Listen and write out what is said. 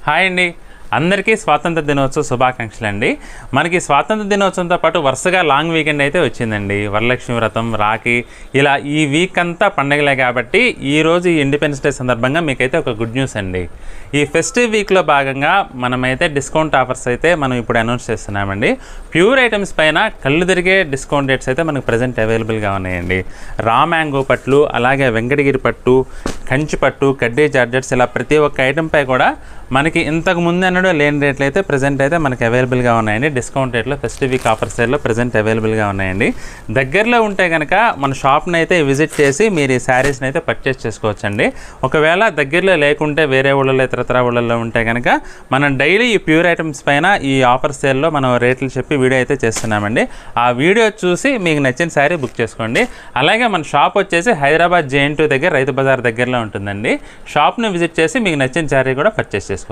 Hi అండి, అందరికీ స్వాతంత్ర దినోత్సవ శుభాకాంక్షలు అండి. మనకి స్వాతంత్ర దినోత్సవంతో పాటు వరుసగా లాంగ్ వీకెండ్ అయితే వచ్చిందండి. వరలక్ష్మి వ్రతం, రాఖీ, ఇలా ఈ వీక్ అంతా పండగలే కాబట్టి ఈరోజు ఈ ఇండిపెండెన్స్ డే సందర్భంగా మీకైతే ఒక గుడ్ న్యూస్ అండి. ఈ ఫెస్టివ్ వీక్లో భాగంగా మనమైతే డిస్కౌంట్ ఆఫర్స్ అయితే మనం ఇప్పుడు అనౌన్స్ చేస్తున్నామండి. ప్యూర్ ఐటమ్స్ పైన కళ్ళు తిరిగే డిస్కౌంట్ రేట్స్ అయితే మనకు ప్రజెంట్ అవైలబుల్గా ఉన్నాయండి. రా మ్యాంగో పట్లు, అలాగే వెంకటగిరి పట్టు, కంచి పట్టు, కడ్డీ జార్జెట్స్, ఇలా ప్రతి ఒక్క ఐటెంపై కూడా మనకి ఇంతకు ముందు అన్నడూ లేని రేట్లు అయితే ప్రజెంట్ అయితే మనకి అవైలబుల్గా ఉన్నాయండి. డిస్కౌంట్ రేట్లో ఫెస్టివ్ వీక్ ఆఫర్ సేల్లో ప్రజెంట్ అవైలబుల్గా ఉన్నాయండి. దగ్గరలో ఉంటే కనుక మన షాప్ని అయితే విజిట్ చేసి మీరు ఈ శారీస్ని అయితే పర్చేస్ చేసుకోవచ్చండి. ఒకవేళ దగ్గరలో లేకుంటే వేరే ఊళ్ళలో ఇతరతర ఊళ్ళల్లో ఉంటే కనుక మనం డైలీ ఈ ప్యూర్ ఐటమ్స్ పైన ఈ ఆఫర్ సేల్లో మనం రేట్లు చెప్పి వీడియో అయితే చేస్తున్నామండి. ఆ వీడియో చూసి మీకు నచ్చిన శారీ బుక్ చేసుకోండి. అలాగే మన షాప్ వచ్చేసి హైదరాబాద్ JN2 దగ్గర రైతు బజార్ దగ్గరలో ఉంటుందండి. షాప్ని విజిట్ చేసి మీకు నచ్చిన శారీ కూడా పర్చేస్ చేసుకోండి.